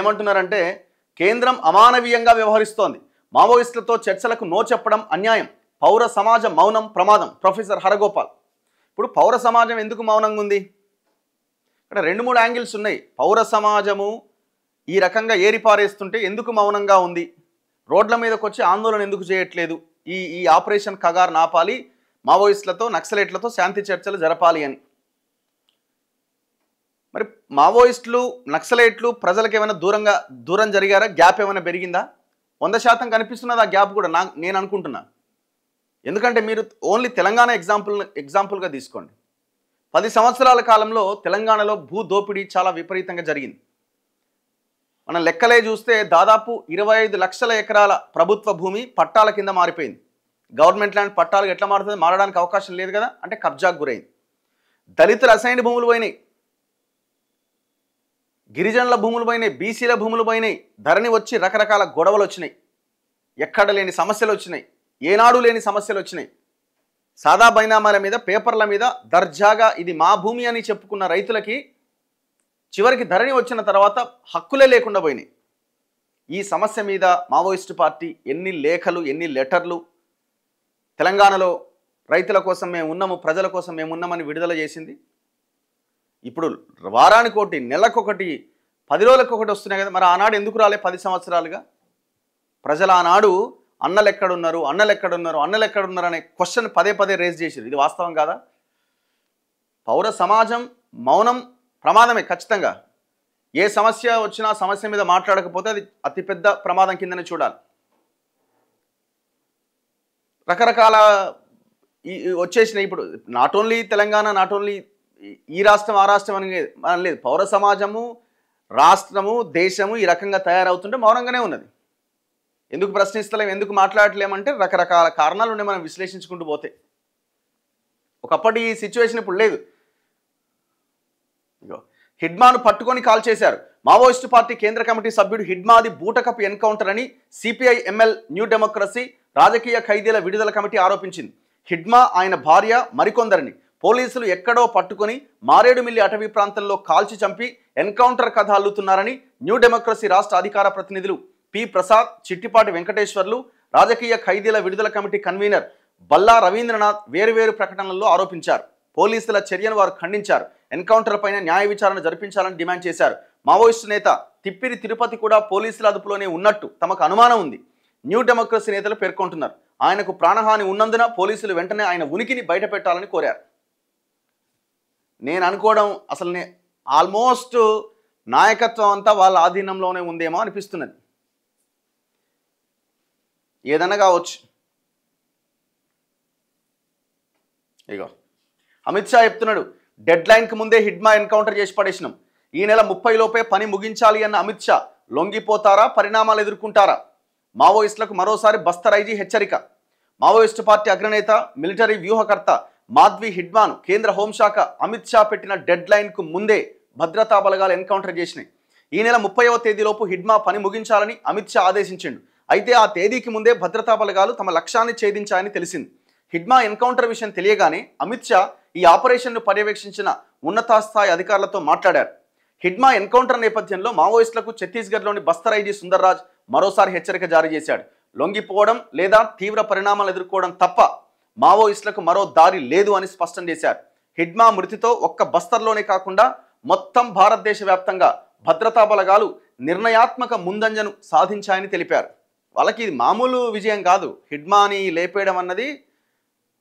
ఏమంటున్నారంటే కేంద్రం అమానవీయంగా వ్యవహరిస్తోంది, మావోయిస్టులతో చర్చలకు నో చెప్పడం అన్యాయం, పౌర సమాజ మౌనం ప్రమాదం. ప్రొఫెసర్ హరగోపాల్. ఇప్పుడు పౌర సమాజం ఎందుకు మౌనంగా ఉంది? ఇక్కడ 2-3 యాంగిల్స్ ఉన్నాయి. పౌర సమాజము ఈ రకంగా ఏరిపారేస్తుంటే ఎందుకు మౌనంగా ఉంది? రోడ్ల మీదకి వచ్చి ఆందోళన ఎందుకు చేయట్లేదు? ఈ ఆపరేషన్ కగార్ నాపాలి, మావోయిస్టులతో నక్సలైట్లతో శాంతి చర్చలు జరపాలి అని. మరి మావోయిస్టులు నక్సలైట్లు ప్రజలకు ఏమైనా దూరం జరిగారా? గ్యాప్ ఏమైనా పెరిగిందా? 100% కనిపిస్తున్నది ఆ గ్యాప్ కూడా నేను అనుకుంటున్నా. ఎందుకంటే మీరు ఓన్లీ తెలంగాణ ఎగ్జాంపుల్గా తీసుకోండి. 10 సంవత్సరాల కాలంలో తెలంగాణలో భూ దోపిడీ చాలా విపరీతంగా జరిగింది. మనం లెక్కలే చూస్తే దాదాపు 25 లక్షల ఎకరాల ప్రభుత్వ భూమి పట్టాల కింద మారిపోయింది. గవర్నమెంట్ ల్యాండ్ పట్టాలకు ఎట్లా మారుతుంది? మారడానికి అవకాశం లేదు కదా, అంటే కబ్జాకు గురైంది. దళితుల అసైన్డ్ భూములు పోయినాయి, గిరిజనుల భూములు పోయినాయి, బీసీల భూములు పోయినాయి. ధరణి వచ్చి రకరకాల గొడవలు వచ్చినాయి, ఎక్కడ లేని సమస్యలు వచ్చినాయి, ఏనాడు లేని సమస్యలు వచ్చినాయి. సాదా బైనామాల మీద, పేపర్ల మీద దర్జాగా ఇది మా భూమి అని చెప్పుకున్న రైతులకి చివరికి ధరణి వచ్చిన తర్వాత హక్కులే లేకుండా పోయినాయి. ఈ సమస్య మీద మావోయిస్టు పార్టీ ఎన్ని లేఖలు, ఎన్ని లెటర్లు తెలంగాణలో రైతుల కోసం మేము ఉన్నాము, ప్రజల కోసం మేము ఉన్నామని విడుదల చేసింది. ఇప్పుడు వారానికోటి, నెలకొకటి, 10 రోజులకొకటి వస్తున్నాయి కదా. మరి ఆనాడు ఎందుకు రాలే? 10 సంవత్సరాలుగా ప్రజలు ఆనాడు అన్నలు ఎక్కడున్నారు అనే క్వశ్చన్ పదే రేజ్ చేశారు. ఇది వాస్తవం కాదా? పౌర సమాజం మౌనం ప్రమాదమే ఖచ్చితంగా. ఏ సమస్య వచ్చినా సమస్య మీద మాట్లాడకపోతే అది అతిపెద్ద ప్రమాదం కిందనే చూడాలి. రకరకాల వచ్చేసినాయి. ఇప్పుడు not only Telangana, not only ఈ రాష్ట్రం ఆ రాష్ట్రం అని లేదు, పౌర సమాజము, రాష్ట్రము, దేశము ఈ రకంగా తయారవుతుంటే మౌనంగానే ఉన్నది. ఎందుకు ప్రశ్నిస్తలేం, ఎందుకు మాట్లాడలేమంటే రకరకాల కారణాలు ఉండే మనం విశ్లేషించుకుంటూ పోతే. ఒకప్పటి సిచ్యువేషన్ ఇప్పుడు లేదు. ఇగో హిడ్మాను పట్టుకొని కాల్ చేశారు. మావోయిస్టు పార్టీ కేంద్ర కమిటీ సభ్యుడు హిడ్మాది బూటకపు ఎన్కౌంటర్ అని సిపిఐ ఎంఎల్ న్యూ డెమోక్రసీ రాజకీయ ఖైదీల విడుదల కమిటీ ఆరోపించింది. హిడ్మా, ఆయన భార్య, మరికొందరిని పోలీసులు ఎక్కడో పట్టుకొని మారేడుమిల్లి అటవీ ప్రాంతంలో కాల్చి చంపి ఎన్కౌంటర్ కథ అల్లుతున్నారని న్యూ డెమోక్రసీ రాష్ట్ర అధికార ప్రతినిధులు పి ప్రసాద్, చిట్టిపాటి వెంకటేశ్వర్లు, రాజకీయ ఖైదీల విడుదల కమిటీ కన్వీనర్ బల్లా రవీంద్రనాథ్ వేరువేరు ప్రకటనల్లో ఆరోపించారు. పోలీసుల చర్యను వారు ఖండించారు. ఎన్కౌంటర్ పైన న్యాయ విచారణ జరిపించాలని డిమాండ్ చేశారు. మావోయిస్టు నేత తిప్పిరి తిరుపతి కూడా పోలీసుల అదుపులోనే ఉన్నట్టు తమకు అనుమానం ఉంది న్యూ డెమోక్రసీ నేతలు పేర్కొంటున్నారు. ఆయనకు ప్రాణహాని ఉన్నందున పోలీసులు వెంటనే ఆయన ఉనికిని బయటపెట్టాలని కోరారు. నేను అనుకోవడం అసలు ఆల్మోస్ట్ నాయకత్వం అంతా వాళ్ళ ఆధీనంలోనే ఉందేమో అనిపిస్తున్నది. ఏదన్నా కావచ్చు. ఇగో అమిత్ షా చెప్తున్నాడు, డెడ్ లైన్కి ముందే హిడ్మా ఎన్కౌంటర్ చేసి పడేసినాం. ఈ నెల 30 లోపే పని ముగించాలి అన్న అమిత్ షా లొంగిపోతారా, పరిణామాలు ఎదుర్కొంటారా? మావోయిస్టులకు మరోసారి బస్తరైజీ హెచ్చరిక. మావోయిస్టు పార్టీ అగ్రనేత, మిలిటరీ వ్యూహకర్త మాధ్వి హిడ్మాను కేంద్ర హోంశాఖ అమిత్ షా పెట్టిన డెడ్ లైన్కు ముందే భద్రతా బలగాలు ఎన్కౌంటర్ చేసినాయి. ఈ నెల 30వ తేదీలోపు హిడ్మా పని ముగించాలని అమిత్ షా ఆదేశించిండు. అయితే ఆ తేదీకి ముందే భద్రతా బలగాలు తమ లక్ష్యాన్ని ఛేదించాయని తెలిసింది. హిడ్మా ఎన్కౌంటర్ విషయం తెలియగానే అమిత్ షా ఈ ఆపరేషన్ను పర్యవేక్షించిన ఉన్నతస్థాయి అధికారులతో మాట్లాడారు. హిడ్మా ఎన్కౌంటర్ నేపథ్యంలో మావోయిస్టులకు ఛత్తీస్గఢ్లోని బస్తరైజీ సుందర్రాజ్ మరోసారి హెచ్చరిక జారీ చేశాడు. లొంగిపోవడం లేదా తీవ్ర పరిణామాలు ఎదుర్కోవడం తప్ప మావోయిస్టులకు మరో దారి లేదు అని స్పష్టం చేశారు. హిడ్మా మృతితో ఒక్క బస్తర్లోనే కాకుండా మొత్తం భారతదేశ వ్యాప్తంగా భద్రతా బలగాలు నిర్ణయాత్మక ముందంజను సాధించాయని తెలిపారు. వాళ్ళకి ఇది మామూలు విజయం కాదు. హిడ్మాని లేపేయడం అన్నది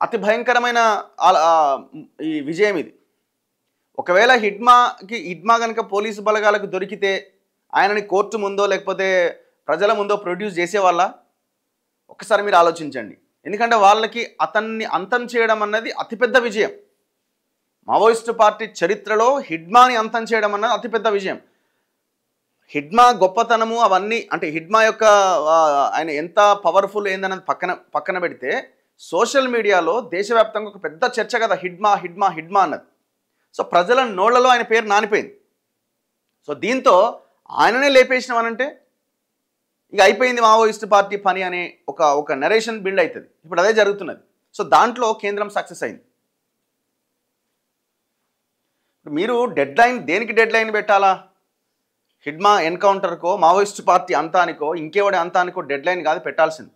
అతి భయంకరమైన ఈ విజయం ఇది. ఒకవేళ హిడ్మా కనుక పోలీసు బలగాలకు దొరికితే ఆయనని కోర్టు ముందో లేకపోతే ప్రజల ముందో ప్రొడ్యూస్ చేసేవాళ్ళ ఒకసారి మీరు ఆలోచించండి. ఎందుకంటే వాళ్ళకి అతన్ని అంతం చేయడం అన్నది అతిపెద్ద విజయం. మావోయిస్టు పార్టీ చరిత్రలో హిడ్మాని అంతం చేయడం అన్నది అతిపెద్ద విజయం. హిడ్మా గొప్పతనము అవన్నీ అంటే హిడ్మా యొక్క ఆయన ఎంత పవర్ఫుల్ ఏందన్నది పక్కన పెడితే సోషల్ మీడియాలో దేశవ్యాప్తంగా ఒక పెద్ద చర్చ కదా హిడ్మా హిడ్మా హిడ్మా అన్నది. సో ప్రజల నోళ్లలో ఆయన పేరు నానిపోయింది. సో దీంతో ఆయననే లేపేసినామనంటే ఇక అయిపోయింది మావోయిస్టు పార్టీ పని అనే ఒక నరేషన్ బిల్డ్ అవుతుంది. ఇప్పుడు అదే జరుగుతున్నది. సో దాంట్లో కేంద్రం సక్సెస్ అయింది. మీరు డెడ్ లైన్ దేనికి డెడ్ లైన్ పెట్టాలా? హిడ్మా ఎన్కౌంటర్కో మావోయిస్ట్ పార్టీ అంతానికో ఇంకేవాడి అంతానికో డెడ్లైన్ కాదు పెట్టాల్సింది.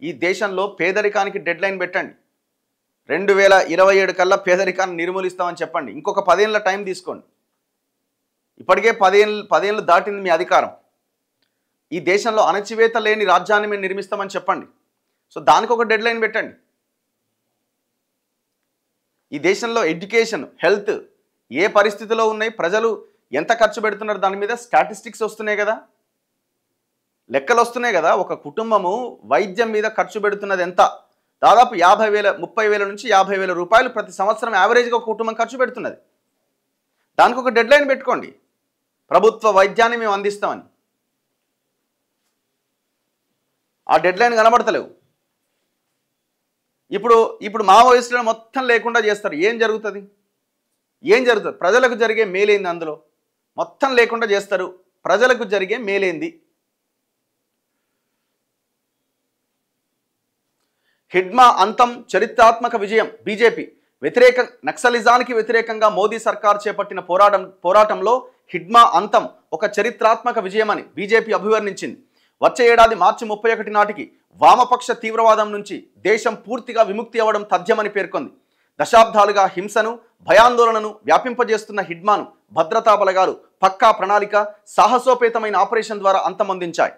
ఈ దేశంలో పేదరికానికి డెడ్లైన్ పెట్టండి. 2027 కల్లా పేదరికాన్ని నిర్మూలిస్తామని చెప్పండి. ఇంకొక 10 ఏళ్ళ టైం తీసుకోండి. ఇప్పటికే 10 ఏళ్ళు దాటింది మీ అధికారం. ఈ దేశంలో అణచివేత లేని రాజ్యాన్ని మేము నిర్మిస్తామని చెప్పండి. సో దానికి ఒక డెడ్లైన్ పెట్టండి. ఈ దేశంలో ఎడ్యుకేషన్, హెల్త్ ఏ పరిస్థితిలో ఉన్నాయి, ప్రజలు ఎంత ఖర్చు పెడుతున్నారు, దాని మీద స్టాటిస్టిక్స్ వస్తున్నాయి కదా, లెక్కలు వస్తున్నాయి కదా. ఒక కుటుంబము వైద్యం మీద ఖర్చు పెడుతున్నది ఎంత? దాదాపు 30,000 నుంచి 50,000 రూపాయలు ప్రతి సంవత్సరం యావరేజ్గా ఒక కుటుంబం ఖర్చు పెడుతున్నది. దానికి ఒక డెడ్లైన్ పెట్టుకోండి. ప్రభుత్వ వైద్యాన్ని మేము అందిస్తామని. ఆ డెడ్లైన్ కనబడతలేవు. ఇప్పుడు మావోయిస్టులను మొత్తం లేకుండా చేస్తారు. ఏం జరుగుతుంది? ప్రజలకు జరిగే మేలేంది? అందులో మొత్తం లేకుండా చేస్తారు. ప్రజలకు జరిగే మేలేంది? హిడ్మా అంతం చరిత్రాత్మక విజయం. బీజేపీ నక్సలిజానికి వ్యతిరేకంగా మోదీ సర్కార్ చేపట్టిన పోరాటంలో హిడ్మా అంతం ఒక చరిత్రాత్మక విజయమని బీజేపీ అభివర్ణించింది. వచ్చే ఏడాది మార్చి 31 నాటికి వామపక్ష తీవ్రవాదం నుంచి దేశం పూర్తిగా విముక్తి అవ్వడం తథ్యమని పేర్కొంది. దశాబ్దాలుగా హింసను, భయాందోళనను వ్యాపింపజేస్తున్న హిడ్మాను భద్రతా బలగాలు పక్కా ప్రణాళిక, సాహసోపేతమైన ఆపరేషన్ ద్వారా అంతమొందించాయి.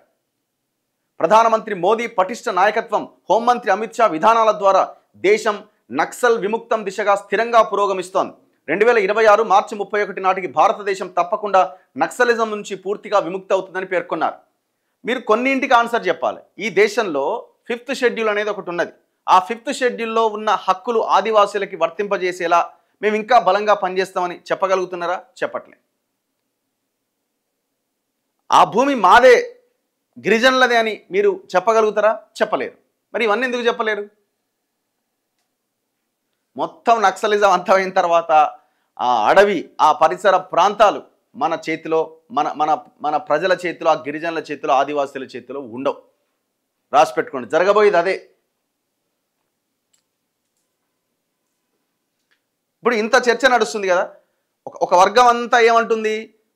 ప్రధానమంత్రి మోదీ పటిష్ట నాయకత్వం, హోంమంత్రి అమిత్ షా విధానాల ద్వారా దేశం నక్సల్ విముక్తం దిశగా స్థిరంగా పురోగమిస్తోంది. 2026 మార్చి 31 నాటికి భారతదేశం తప్పకుండా నక్సలిజం నుంచి పూర్తిగా విముక్తి అవుతుందని పేర్కొన్నారు. మీరు కొన్నింటికి ఆన్సర్ చెప్పాలి. ఈ దేశంలో 5th షెడ్యూల్ అనేది ఒకటి ఉన్నది. ఆ 5th షెడ్యూల్లో ఉన్న హక్కులు ఆదివాసీలకి వర్తింపజేసేలా మేము ఇంకా బలంగా పనిచేస్తామని చెప్పగలుగుతున్నారా? చెప్పట్లే. ఆ భూమి మాదే, గిరిజనులదే అని మీరు చెప్పగలుగుతారా? చెప్పలేరు. మరి ఇవన్నీ ఎందుకు చెప్పలేరు? మొత్తం నక్సలిజం అంతమైన తర్వాత ఆ అడవి, ఆ పరిసర ప్రాంతాలు మన చేతిలో, మన ప్రజల చేతిలో, ఆ గిరిజనుల చేతిలో, ఆదివాసీల చేతిలో ఉండవు. రాసి పెట్టుకోండి. జరగబోయేది అదే. ఇప్పుడు ఇంత చర్చ నడుస్తుంది కదా, ఒక వర్గం అంతా ఏమంటుంది,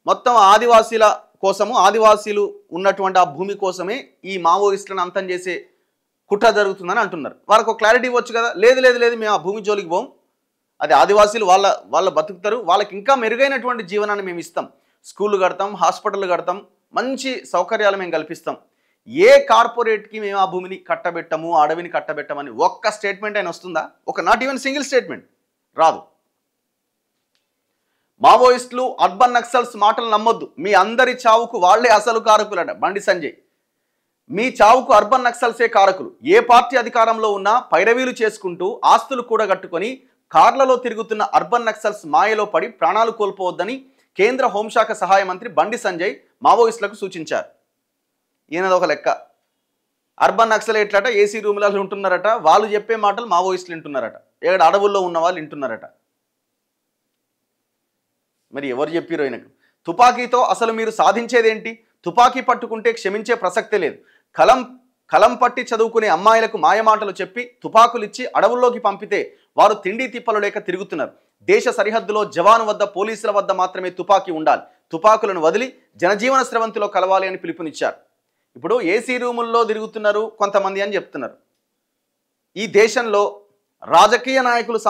మొత్తం ఆదివాసీల కోసము, ఆదివాసీలు ఉన్నటువంటి ఆ భూమి కోసమే ఈ మావోయిస్టులను అంతం చేసే కుట్ర జరుగుతుందని అంటున్నారు. వాళ్ళకు ఒక క్లారిటీ ఇవ్వచ్చు కదా. లేదు మేము ఆ భూమి జోలికి పోం, అది ఆదివాసీలు వాళ్ళ బతుకుతారు, వాళ్ళకి ఇంకా మెరుగైనటువంటి జీవనాన్ని మేము ఇస్తాం, స్కూళ్ళు కడతాం, హాస్పిటళ్ళు కడతాం, మంచి సౌకర్యాలు మేము కల్పిస్తాం, ఏ కార్పొరేట్కి మేము ఆ భూమిని కట్టబెట్టము, అడవిని కట్టబెట్టమని ఒక్క స్టేట్మెంట్ అయినా వస్తుందా? నాట్ ఈవెన్ సింగిల్ స్టేట్మెంట్ రాదు. మావోయిస్టులు, అర్బన్ నక్సల్స్ మాటలు నమ్మొద్దు. మీ అందరి చావుకు వాళ్లే అసలు కారకులట బండి సంజయ్. మీ చావుకు అర్బన్ నక్సల్సే కారకులు. ఏ పార్టీ అధికారంలో ఉన్నా పైరవీలు చేసుకుంటూ ఆస్తులు కూడగట్టుకొని కార్లలో తిరుగుతున్న అర్బన్ నక్సల్స్ మాయలో పడి ప్రాణాలు కోల్పోవద్దని కేంద్ర హోంశాఖ సహాయ మంత్రి బండి సంజయ్ మావోయిస్టులకు సూచించారు. ఈయనది ఒక లెక్క. అర్బన్ నక్సలేట్లట ఏసీ రూములలో ఉంటున్నారట, వాళ్ళు చెప్పే మాటలు మావోయిస్టులు వింటున్నారట, ఏడు అడవుల్లో ఉన్న వాళ్ళు వింటున్నారట. మరి ఎవరు చెప్పారో ఆయనకు? తుపాకీతో అసలు మీరు సాధించేదేంటి? తుపాకీ పట్టుకుంటే క్షమించే ప్రసక్తే లేదు. కలం పట్టి చదువుకునే అమ్మాయిలకు మాయమాటలు చెప్పి తుపాకులిచ్చి అడవుల్లోకి పంపితే వారు తిండి తిప్పలు లేక తిరుగుతున్నారు. దేశ సరిహద్దులో జవాను వద్ద, పోలీసుల వద్ద మాత్రమే తుపాకీ ఉండాలి. తుపాకులను వదిలి జనజీవన స్రవంతిలో కలవాలి అని పిలుపునిచ్చారు. ఇప్పుడు ఏసీ రూముల్లో తిరుగుతున్నారు కొంతమంది అని చెప్తున్నారు. ఈ దేశంలో రాజకీయ నాయకులు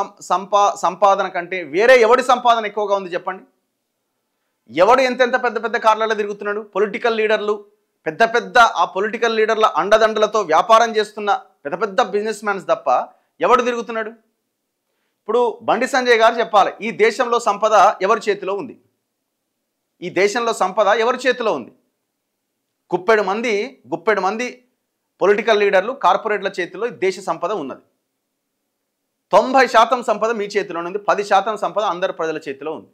సంపాదన కంటే వేరే ఎవడి సంపాదన ఎక్కువగా ఉంది చెప్పండి? ఎవడు ఎంతెంత పెద్ద పెద్ద కార్లలో తిరుగుతున్నాడు? పొలిటికల్ లీడర్లు, పెద్ద ఆ పొలిటికల్ లీడర్ల అండదండలతో వ్యాపారం చేస్తున్న పెద్ద బిజినెస్ మ్యాన్స్ తప్ప ఎవడు తిరుగుతున్నాడు? ఇప్పుడు బండి సంజయ్ గారు చెప్పాలి, ఈ దేశంలో సంపద ఎవరి చేతిలో ఉంది? ఈ దేశంలో సంపద ఎవరి చేతిలో ఉంది? గుప్పెడు మంది పొలిటికల్ లీడర్లు, కార్పొరేట్ల చేతిలో ఈ దేశ సంపద ఉన్నది. 90% సంపద మీ చేతిలో ఉంది, 10% సంపద అందరి ప్రజల చేతిలో ఉంది.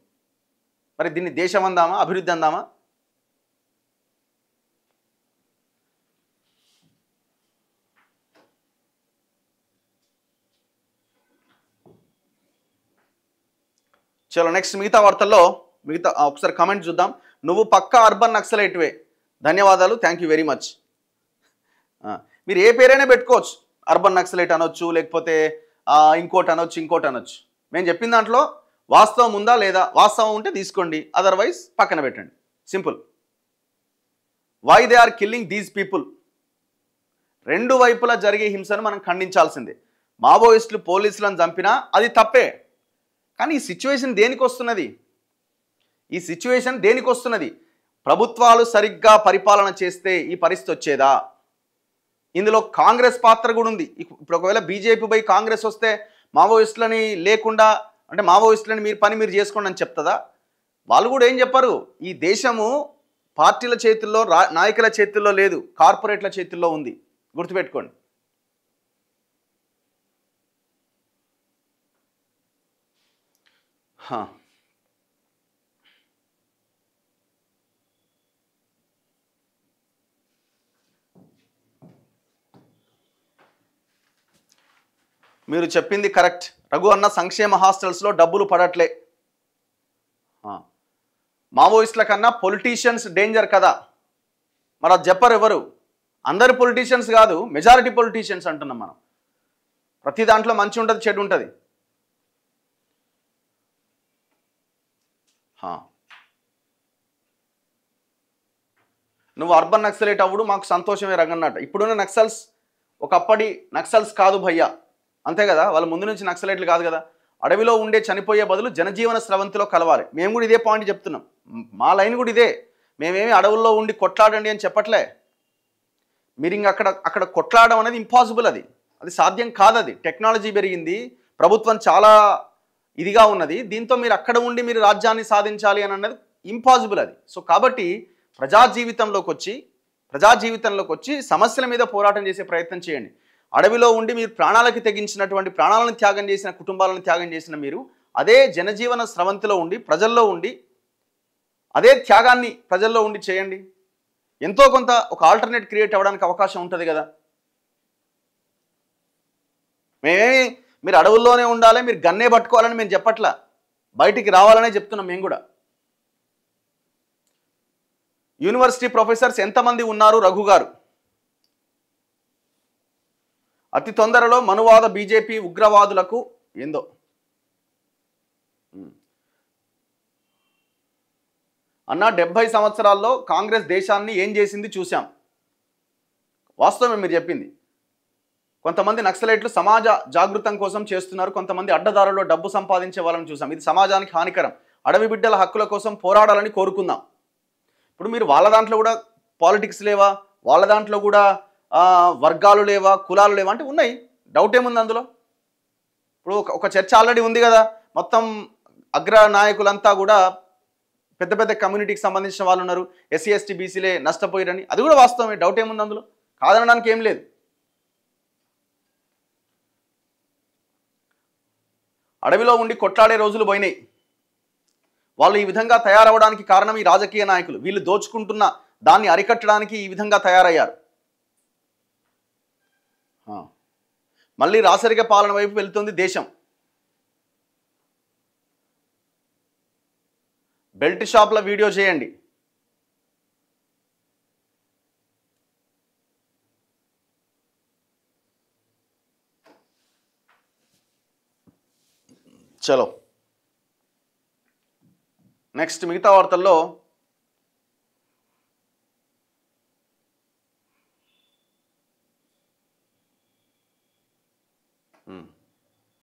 మరి దీన్ని దేశం అందామా, అభివృద్ధి అందామా? చలో నెక్స్ట్ మిగతా వార్తల్లో ఒకసారి కామెంట్ చూద్దాం. నువ్వు పక్కా అర్బన్ నక్సలైట్వే, ధన్యవాదాలు, థ్యాంక్ యూ వెరీ మచ్. మీరు ఏ పేరైనా పెట్టుకోవచ్చు, అర్బన్ నక్సలైట్ అనొచ్చు, లేకపోతే ఇంకోటి అనొచ్చు. మేము చెప్పిన దాంట్లో వాస్తవం ఉందా లేదా? వాస్తవం ఉంటే తీసుకోండి, అదర్వైజ్ పక్కన పెట్టండి. Simple. Why they are killing these people. రెండు వైపులా జరిగే హింసను మనం ఖండించాల్సిందే. మావోయిస్టులు పోలీసులను చంపినా అది తప్పే. కానీ ఈ సిచ్యువేషన్ దేనికి వస్తున్నది? ఈ సిచ్యువేషన్ దేనికి వస్తున్నది? ప్రభుత్వాలు సరిగ్గా పరిపాలన చేస్తే ఈ పరిస్థితి వచ్చేదా? ఇందులో కాంగ్రెస్ పాత్ర కూడా ఉంది. ఇప్పుడు ఒకవేళ బీజేపీ పోయి కాంగ్రెస్ వస్తే మావోయిస్టులని లేకుండా, అంటే మావోయిస్టులని మీరు చేసుకోండి అని చెప్తుందా? వాళ్ళు కూడా ఏం చెప్పారు, ఈ దేశము పార్టీల చేతుల్లో నాయకుల చేతుల్లో లేదు, కార్పొరేట్ల చేతుల్లో ఉంది. గుర్తుపెట్టుకోండి. మీరు చెప్పింది కరెక్ట్ రఘు అన్న. సంక్షేమ హాస్టల్స్లో డబ్బులు పడట్లే. మావోయిస్టుల కన్నా పొలిటీషియన్స్ డేంజర్ కదా. మరి అది చెప్పరు ఎవరు? అందరు పొలిటీషియన్స్ కాదు, మెజారిటీ పొలిటీషియన్స్ అంటున్నాం మనం. ప్రతి దాంట్లో మంచి ఉంటుంది, చెడు ఉంటుంది. నువ్వు అర్బన్ నక్సలైట్ అవ్వడు మాకు సంతోషమే రంగన్నట్టు. ఇప్పుడున్న నక్సల్స్ ఒకప్పటి నక్సల్స్ కాదు భయ్యా, అంతే కదా. వాళ్ళ ముందు నుంచి నక్సలైట్లు కాదు కదా. అడవిలో ఉండే చనిపోయే బదులు జనజీవన స్రవంతిలో కలవాలి. మేము కూడా ఇదే పాయింట్ చెప్తున్నాం. మా లైన్ కూడా ఇదే. మేమేమి అడవుల్లో ఉండి కొట్లాడండి అని చెప్పట్లే. మీరు ఇంక అక్కడ కొట్లాడడం అనేది ఇంపాసిబుల్. అది సాధ్యం కాదు. అది టెక్నాలజీ పెరిగింది, ప్రభుత్వం చాలా ఇదిగా ఉన్నది. దీంతో మీరు అక్కడ ఉండి మీరు రాజ్యాన్ని సాధించాలి అని అన్నది ఇంపాసిబుల్. అది సో కాబట్టి ప్రజా జీవితంలోకి వచ్చి సమస్యల మీద పోరాటం చేసే ప్రయత్నం చేయండి. అడవిలో ఉండి మీరు ప్రాణాలకి తెగించినటువంటి, ప్రాణాలను త్యాగం చేసిన, కుటుంబాలను త్యాగం చేసిన మీరు అదే జనజీవన స్రవంతిలో ఉండి, ప్రజల్లో ఉండి, అదే త్యాగాన్ని ప్రజల్లో ఉండి చేయండి. ఎంతో కొంత ఒక ఆల్టర్నేట్ క్రియేట్ అవ్వడానికి అవకాశం ఉంటుంది కదా. మీరు అడవుల్లోనే ఉండాలి, మీరు గన్నే పట్టుకోవాలని మేము చెప్పట్లా, బయటికి రావాలనే చెప్తున్నాం మేము కూడా. యూనివర్సిటీ ప్రొఫెసర్స్ ఎంతమంది ఉన్నారు రఘు గారు? అతి తొందరలో మనువాద బీజేపీ ఉగ్రవాదులకు ఏందో అన్న 70 సంవత్సరాల్లో కాంగ్రెస్ దేశాన్ని ఏం చేసింది చూసాం. వాస్తవమే మీరు చెప్పింది. కొంతమంది నక్సలైట్లు సమాజ జాగృతం కోసం చేస్తున్నారు, కొంతమంది అడ్డదారుల్లో డబ్బు సంపాదించే వాళ్ళని చూసాం. ఇది సమాజానికి హానికరం. అడవి బిడ్డల హక్కుల కోసం పోరాడాలని కోరుకుందాం. ఇప్పుడు మీరు వాళ్ళ దాంట్లో కూడా పాలిటిక్స్ లేవా, వాళ్ళ దాంట్లో కూడా వర్గాలు లేవా, కులాలు లేవా అంటే ఉన్నాయి. డౌట్ ఏముంది అందులో? ఇప్పుడు ఒక చర్చ ఆల్రెడీ ఉంది కదా. మొత్తం అగ్ర నాయకులంతా కూడా పెద్ద పెద్ద కమ్యూనిటీకి సంబంధించిన వాళ్ళు ఉన్నారు, ఎస్సీ ఎస్టీ బీసీలే నష్టపోయారని. అది కూడా వాస్తవమే, డౌట్ ఏముంది అందులో? కాదనడానికి ఏం లేదు. అడవిలో ఉండి కొట్లాడే రోజులు పోయినాయి. వాళ్ళు ఈ విధంగా తయారవడానికి కారణం ఈ రాజకీయ నాయకులు. వీళ్ళు దోచుకుంటున్న దాన్ని అరికట్టడానికి ఈ విధంగా తయారయ్యారు. మళ్ళీ రాసరిక పాలన వైపు వెళ్తుంది దేశం. బెల్ట్ షాప్ల వీడియో చేయండి. చలో నెక్స్ట్ మిగతా వార్తల్లో